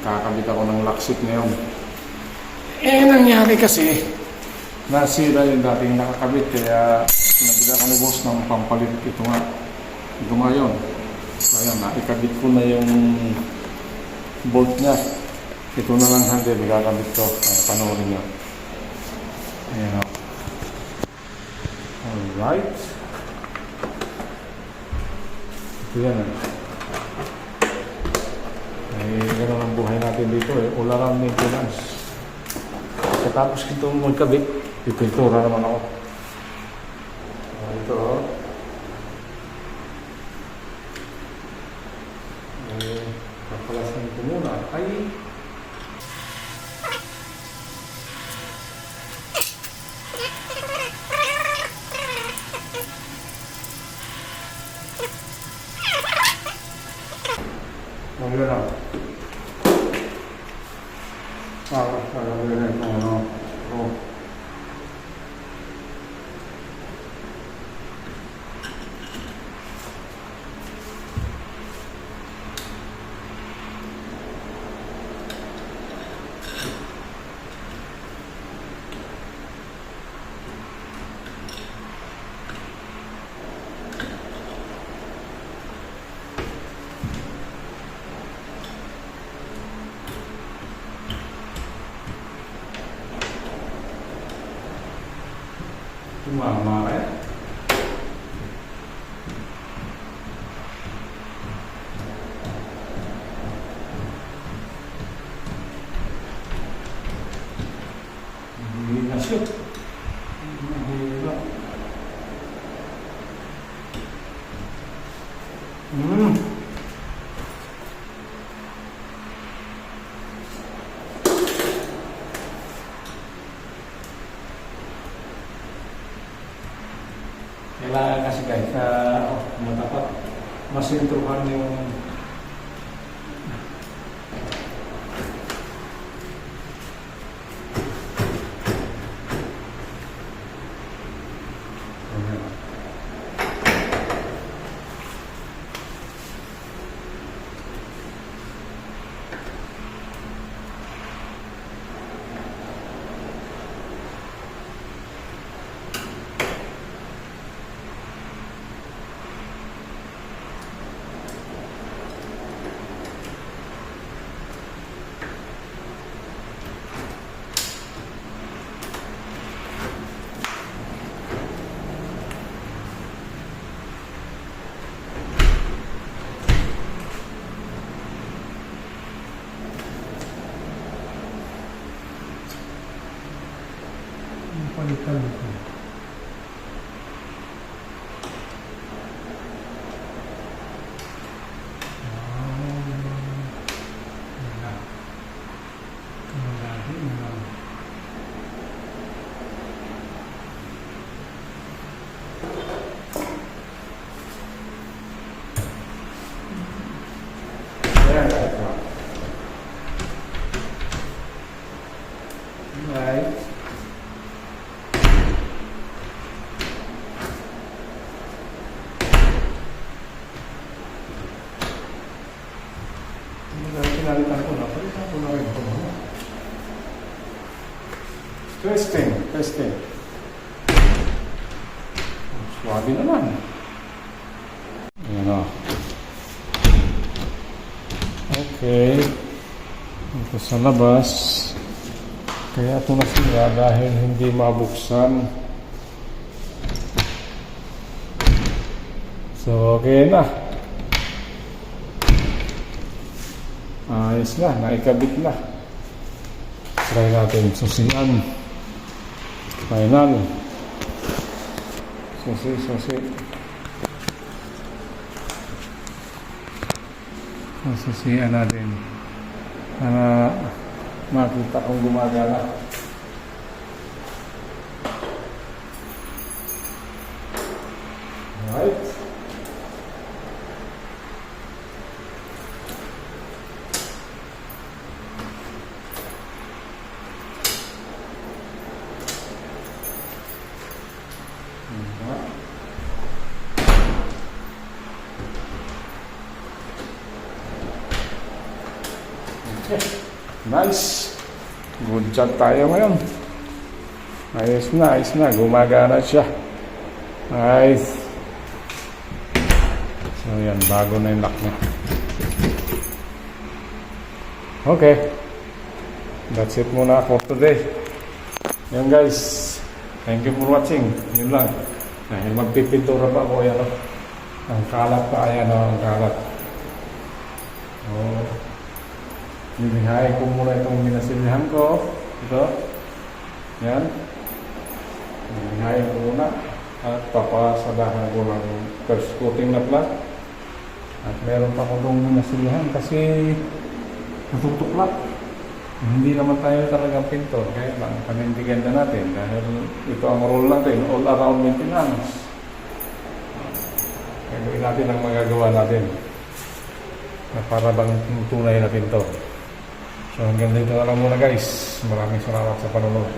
Kakabit ako ng lockset ngayon. Nangyari kasi, nasira yung dating nakakabit. Kaya, nabila ko ni boss ng pampalit. Ito nga yun. So, ayan, naikabit ko na yung bolt niya. Ito na lang handle, ikakabit ko. Panoorin nyo. Ayan o. Alright. Ito yan ganun ang buhay natin dito All around maintenance. Katapos itong magkabit, pipintura naman ako. Ito kapalasin ko muna ay yun lang. Yun lang kung ano. Mama eh. Hindi na siya. Kailangan kasi guys, matapat, masintruhan yung palitan ito. Right. Pinalitan ko na. Palitan ko na rin ito. Testing. Swabe naman. Ayan o. Okay. Ito sa labas. Kaya ito nasira dahil hindi mabuksan. So, okay na. Ayos na, naikabit na. Try natin susian. Final. Susi. Susian natin. Para makita kung gumagana. Alright. Nice. Good job tayo ngayon. Ayos na. Gumagana siya. Nice. So yan, bago na yung lock niya. Okay. That's it muna for today. Yan guys. Thank you for watching. Yun lang. Dahil magpipintura pa ako. Ayan o. Ang kalat pa. Ayan o. Ang kalat. Oh. Nilihain ko muna itong minasilihan ko. Ito. Yan. Nilihain ko muna. At papasadahan ko ng first coating na plat. At meron pa ko itong minasilihan kasi natutuklap. Hindi naman tayo talagang pintor. Kaya lang, panindigan na natin. Dahil ito ang role natin. All around maintenance. Gagawin natin ang magagawa natin. Na para bang tunay na pintor. So hanggang dito na lang muna guys. Maraming salamat sa panonood.